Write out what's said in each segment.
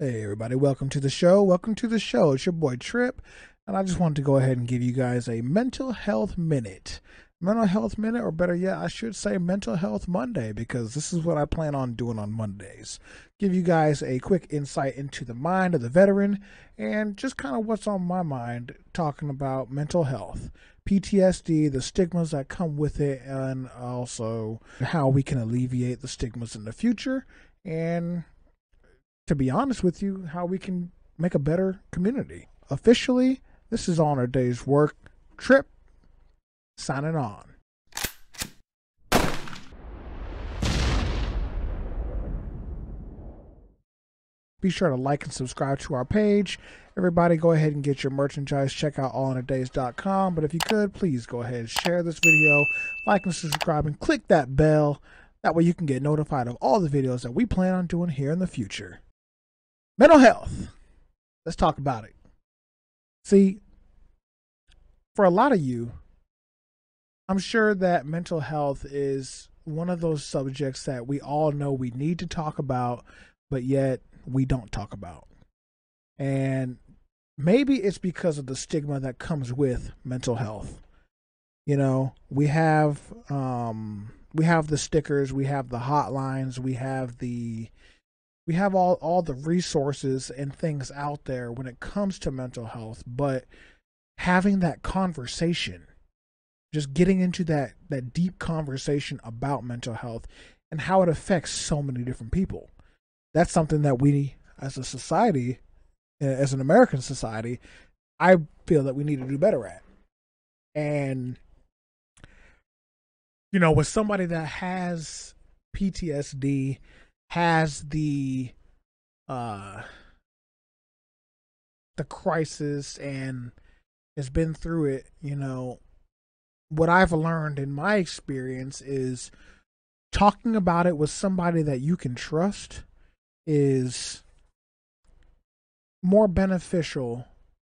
Hey everybody, welcome to the show. Welcome to the show. It's your boy Trip, and I just wanted to go ahead and give you guys a mental health minute. Mental health minute, or better yet, I should say mental health Monday, because this is what I plan on doing on Mondays. Give you guys a quick insight into the mind of the veteran and just kind of what's on my mind talking about mental health, PTSD, the stigmas that come with it, and also how we can alleviate the stigmas in the future, and to be honest with you, how we can make a better community. Officially, this is On Our Day's Work. Trip, signing on. Be sure to like and subscribe to our page. Everybody go ahead and get your merchandise. Check out allonourdays.com. But if you could, please go ahead and share this video, like and subscribe, and click that bell. That way you can get notified of all the videos that we plan on doing here in the future. Mental health. Let's talk about it. See, for a lot of you, I'm sure that mental health is one of those subjects that we all know we need to talk about, but yet we don't talk about. And maybe it's because of the stigma that comes with mental health. You know, we have the stickers, we have the hotlines, we have all the resources and things out there when it comes to mental health, but having that conversation, just getting into that deep conversation about mental health and how it affects so many different people. That's something that we as a society, as an American society, I feel that we need to do better at. And you know, with somebody that has PTSD, has the crisis and has been through it, you know, what I've learned in my experience is talking about it with somebody that you can trust is more beneficial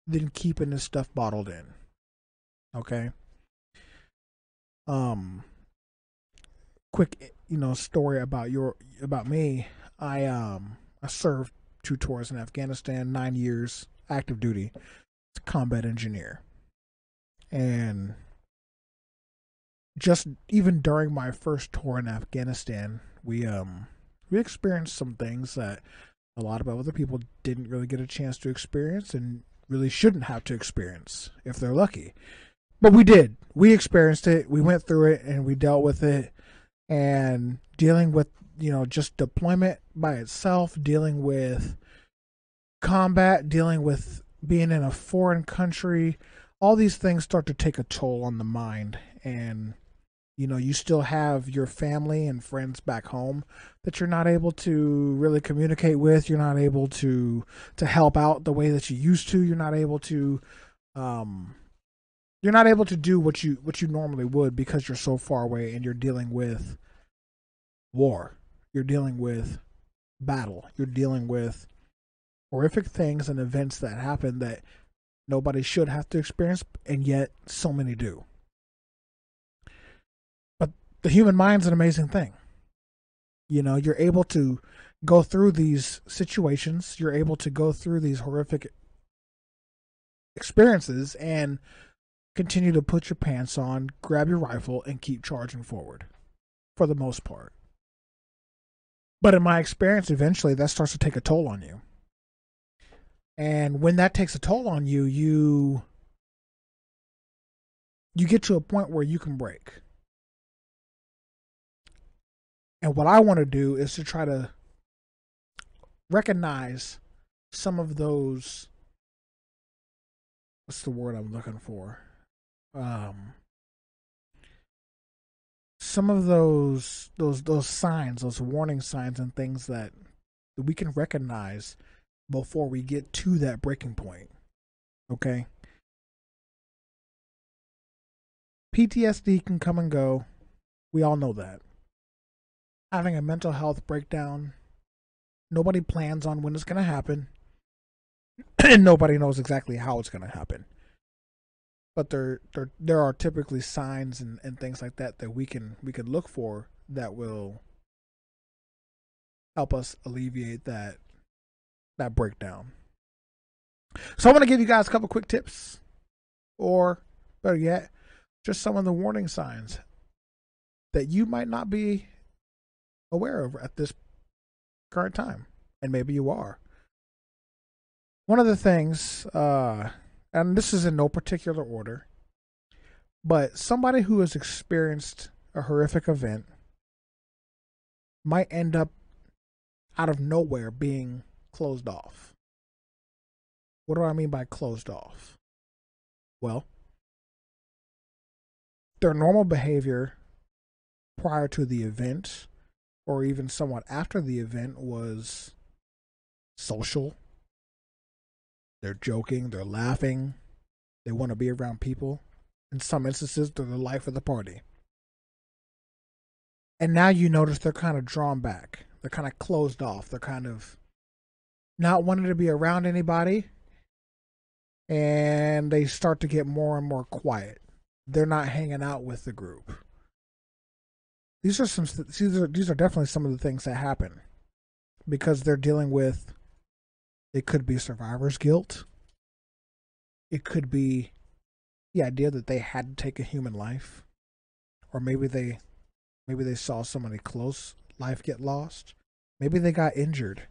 than keeping this stuff bottled in. Okay. Quick, story about me. I served 2 tours in Afghanistan, 9 years active duty, as a combat engineer, and just even during my first tour in Afghanistan, we experienced some things that a lot of other people didn't really get a chance to experience and really shouldn't have to experience if they're lucky. But we did. We experienced it. We went through it and we dealt with it. And dealing with, just deployment by itself, dealing with combat, dealing with being in a foreign country, all these things start to take a toll on the mind. And, you still have your family and friends back home that you're not able to really communicate with. You're not able to help out the way that you used to. You're not able to do what you normally would because you're so far away and you're dealing with war. You're dealing with battle. You're dealing with horrific things and events that happen that nobody should have to experience, and yet so many do. But the human mind's an amazing thing. You're able to go through these situations. You're able to go through these horrific experiences and continue to put your pants on, grab your rifle, and keep charging forward, for the most part. But in my experience, eventually that starts to take a toll on you. And when that takes a toll on you, you get to a point where you can break. And what I want to do is to try to recognize some of those, what's the word I'm looking for? Some of those signs, those warning signs and things that we can recognize before we get to that breaking point. Okay? PTSD can come and go. We all know that. Having a mental health breakdown, nobody plans on when it's going to happen, and nobody knows exactly how it's going to happen. But there are typically signs and things like that we can look for that will help us alleviate that that breakdown. So I want to give you guys a couple quick tips, or better yet, just some of the warning signs that you might not be aware of at this current time, and maybe you are. One of the things, and this is in no particular order, but somebody who has experienced a horrific event might end up out of nowhere being closed off. What do I mean by closed off? Well, their normal behavior prior to the event, or even somewhat after the event, was social. They're joking, they're laughing, they want to be around people. In some instances, they're the life of the party. And now you notice they're kind of drawn back. They're kind of closed off. They're kind of not wanting to be around anybody. And they start to get more and more quiet. They're not hanging out with the group. These are definitely some of the things that happen because they're dealing with. It could be survivor's guilt. It could be the idea that they had to take a human life, or maybe they saw somebody close life get lost. Maybe they got injured.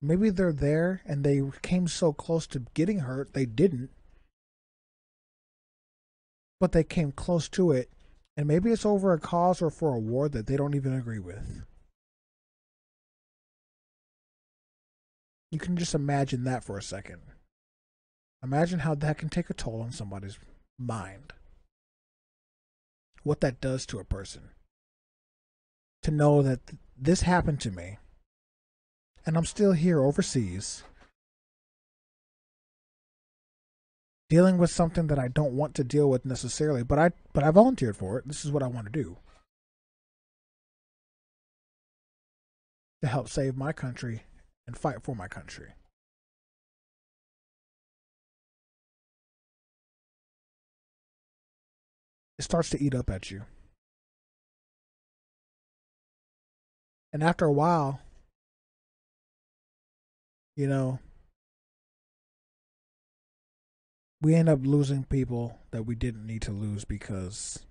Maybe they're there and they came so close to getting hurt they didn't, but they came close to it, and maybe it's over a cause or for a war that they don't even agree with. You can just imagine that for a second. Imagine how that can take a toll on somebody's mind. What that does to a person. To know that this happened to me, and I'm still here overseas, dealing with something that I don't want to deal with necessarily, but I volunteered for it. This is what I want to do. To help save my country and fight for my country. It starts to eat up at you. And after a while, you know, we end up losing people that we didn't need to lose because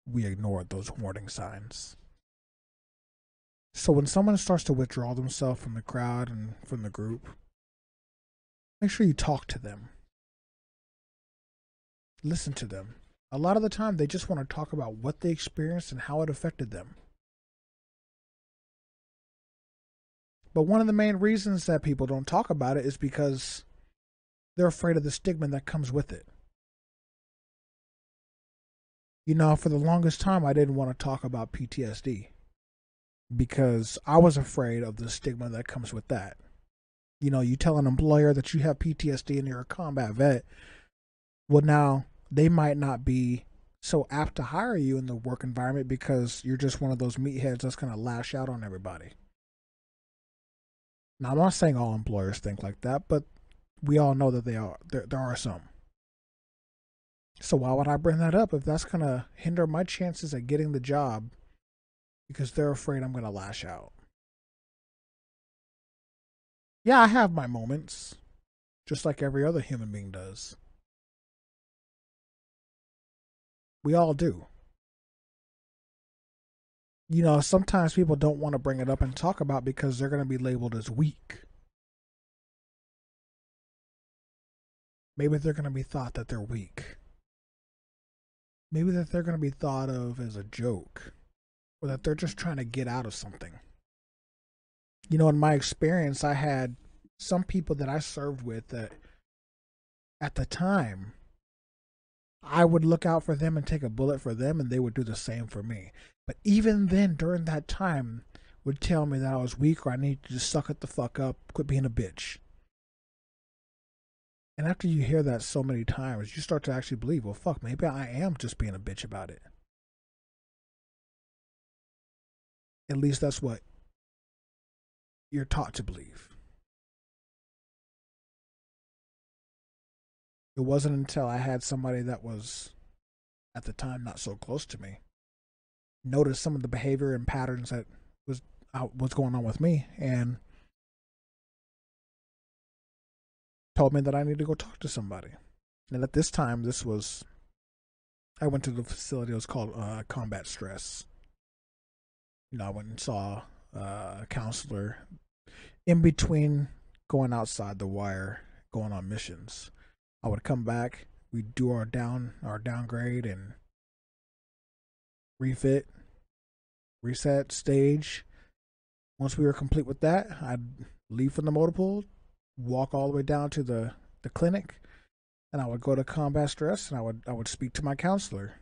we ignored those warning signs. So when someone starts to withdraw themselves from the crowd and from the group, make sure you talk to them. Listen to them. A lot of the time, they just want to talk about what they experienced and how it affected them. But one of the main reasons that people don't talk about it is because they're afraid of the stigma that comes with it. You know, for the longest time, I didn't want to talk about PTSD because I was afraid of the stigma that comes with that. You know, you tell an employer that you have PTSD and you're a combat vet, well, now they might not be so apt to hire you in the work environment because you're just one of those meatheads that's going to lash out on everybody. Now, I'm not saying all employers think like that, but we all know that there are some. So why would I bring that up if that's going to hinder my chances at getting the job because they're afraid I'm going to lash out? Yeah, I have my moments, just like every other human being does. We all do. You know, sometimes people don't want to bring it up and talk about because they're going to be labeled as weak. Maybe they're going to be thought that they're weak. Maybe that they're going to be thought of as a joke, or that they're just trying to get out of something. You know, in my experience, I had some people that I served with that at the time, I would look out for them and take a bullet for them, and they would do the same for me. But even then, during that time, would tell me that I was weak or I needed to just suck it the fuck up, quit being a bitch. And after you hear that so many times, you start to actually believe, well, fuck, maybe I am just being a bitch about it. At least that's what you're taught to believe. It wasn't until I had somebody that was, at the time, not so close to me, notice some of the behavior and patterns that was going on with me, and told me that I need to go talk to somebody. And at this time, I went to the facility. It was called Combat Stress. I went and saw a counselor in between going outside the wire, going on missions. I would come back, we'd do our downgrade and refit, reset, stage. Once we were complete with that, I'd leave from the motor pool, walk all the way down to the clinic, and I would go to Combat Stress, and I would speak to my counselor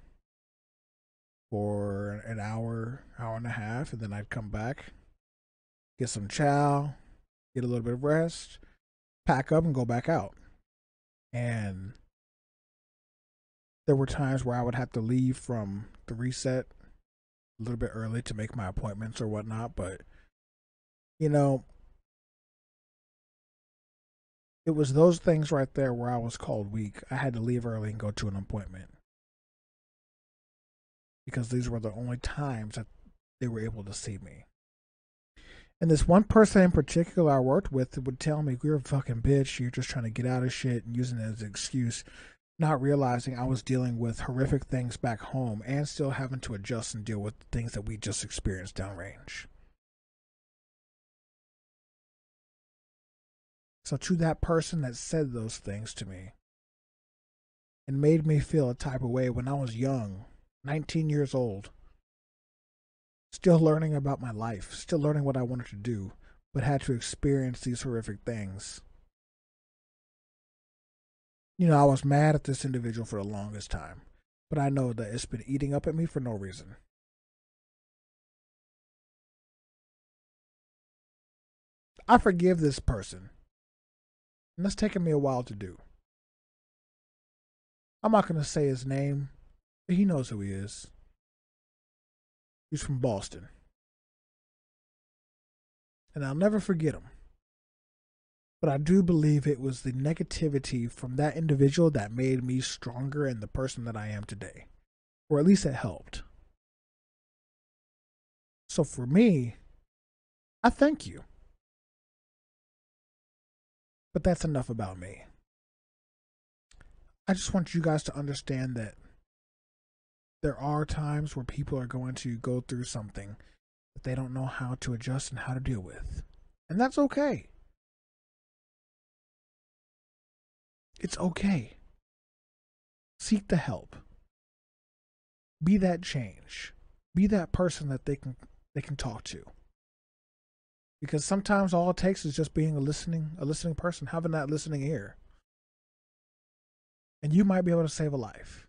for an hour and a half, and then I'd come back, get some chow, get a little bit of rest, pack up, and go back out. And there were times where I would have to leave from the reset a little bit early to make my appointments or whatnot, but it was those things right there where I was called weak. I had to leave early and go to an appointment because these were the only times that they were able to see me. And this one person in particular I worked with would tell me, "You're a fucking bitch. You're just trying to get out of shit," and using it as an excuse, not realizing I was dealing with horrific things back home and still having to adjust and deal with the things that we just experienced downrange. So to that person that said those things to me and made me feel a type of way when I was young, 19 years old, still learning about my life, still learning what I wanted to do, but had to experience these horrific things. I was mad at this individual for the longest time, but I know that it's been eating up at me for no reason. I forgive this person, and that's taken me a while to do. I'm not going to say his name, but he knows who he is. He's from Boston. And I'll never forget him. But I do believe it was the negativity from that individual that made me stronger and the person that I am today. Or at least it helped. So for me, I thank you. But that's enough about me. I just want you guys to understand that there are times where people are going to go through something that they don't know how to adjust and how to deal with. And that's okay. It's okay. Seek the help. Be that change. Be that person that they can talk to. Because sometimes all it takes is just being a listening person, having that listening ear. And you might be able to save a life.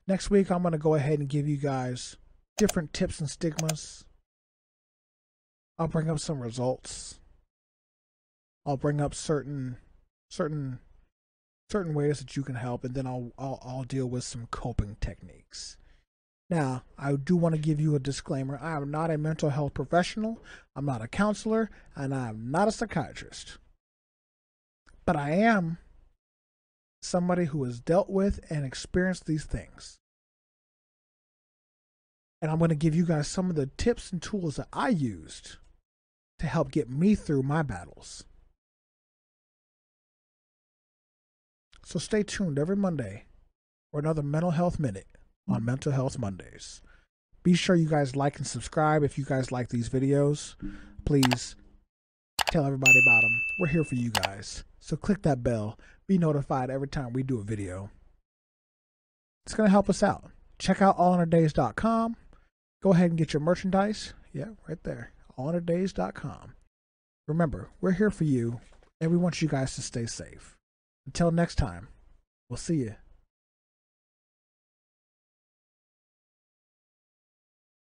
Next week, I'm going to go ahead and give you guys different tips and stigmas. I'll bring up some results. I'll bring up certain ways that you can help, and then I'll deal with some coping techniques. Now, I do want to give you a disclaimer. I am not a mental health professional. I'm not a counselor, and I'm not a psychiatrist. But I am somebody who has dealt with and experienced these things. And I'm going to give you guys some of the tips and tools that I used to help get me through my battles. So stay tuned every Monday for another Mental Health Minute on Mental Health Mondays. Be sure you guys like and subscribe if you guys like these videos. Please tell everybody about them. We're here for you guys. So click that bell. Be notified every time we do a video. It's going to help us out. Check out allinnerdays.com. Go ahead and get your merchandise. Yeah, right there. allinnerdays.com. Remember, we're here for you, and we want you guys to stay safe. Until next time, we'll see you.